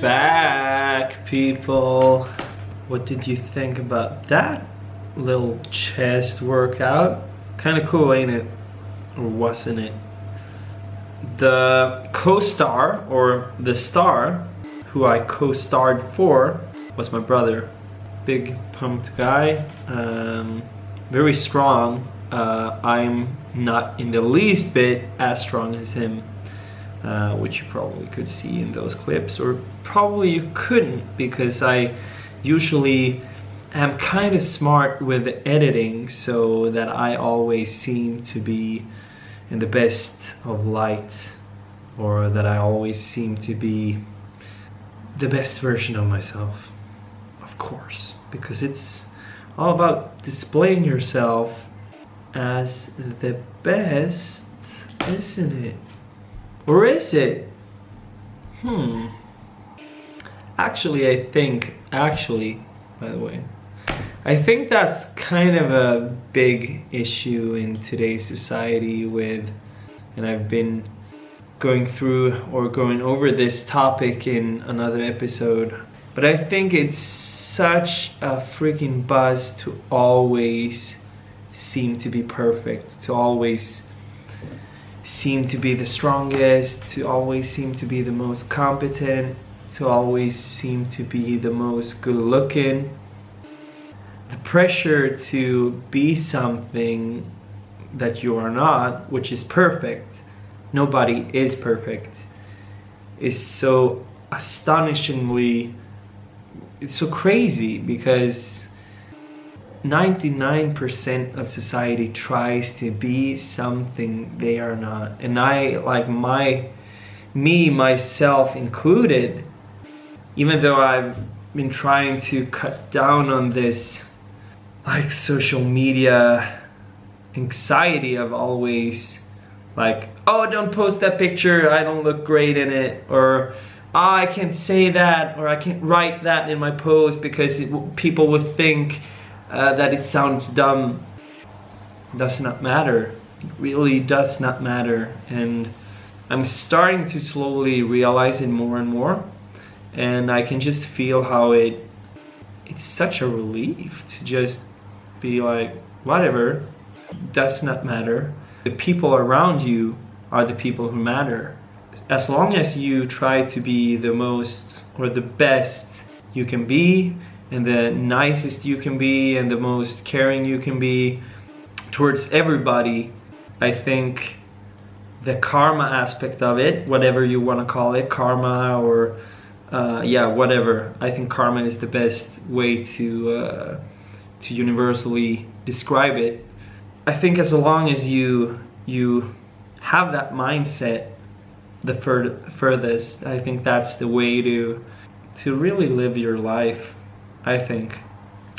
back, people. What did you think about that little chest workout? Kind of cool, ain't it? Or wasn't it? The co-star, or the star, who I co-starred for, was my brother. Big pumped guy, very strong. I'm not in the least bit as strong as him, which you probably could see in those clips, or probably you couldn't, because I usually am kind of smart with editing, so that I always seem to be in the best of light, or that I always seem to be the best version of myself, of course, because it's all about displaying yourself as the best, isn't it? Or is it? Actually, I think, by the way, I think that's kind of a big issue in today's society with, and I've been going through or going over this topic in another episode, but I think it's such a freaking buzz to always seem to be perfect, to always seem to be the strongest, to always seem to be the most competent, to always seem to be the most good looking. The pressure to be something that you are not, which is perfect, nobody is perfect, is so astonishingly, it's so crazy, because 99% of society tries to be something they are not. And I, like myself included, even though I've been trying to cut down on this like social media anxiety of always like, oh, don't post that picture, I don't look great in it, or oh, I can't say that, or I can't write that in my post because people would think that it sounds dumb. It does not matter. It really does not matter. And I'm starting to slowly realize it more and more, and I can just feel how it's such a relief to just be like, whatever, it does not matter. The people around you are the people who matter. As long as you try to be the most or the best you can be, and the nicest you can be, and the most caring you can be towards everybody, I think the karma aspect of it, whatever you want to call it, karma or yeah, whatever, I think karma is the best way to universally describe it. I think as long as you have that mindset the furthest, I think that's the way to really live your life, I think.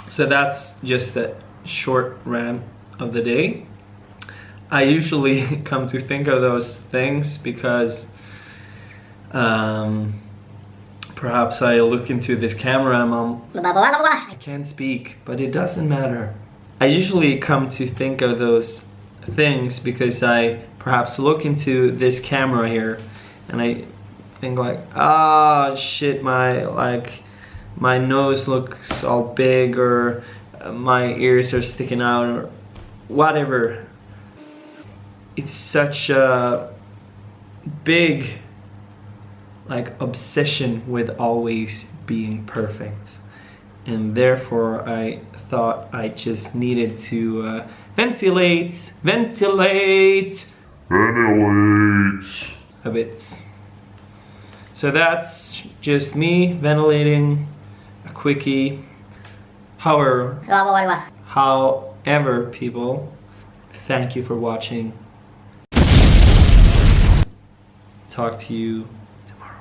So that's just a short rant of the day. I usually come to think of those things because perhaps I look into this camera and I can't speak, but it doesn't matter. I usually come to think of those things because I perhaps look into this camera here and I think like, ah, shit, my nose looks all big, or my ears are sticking out, or whatever. It's such a big like obsession with always being perfect, and therefore I thought I just needed to ventilate a bit. So that's just me ventilating a quickie. However, people, thank you for watching. Talk to you tomorrow.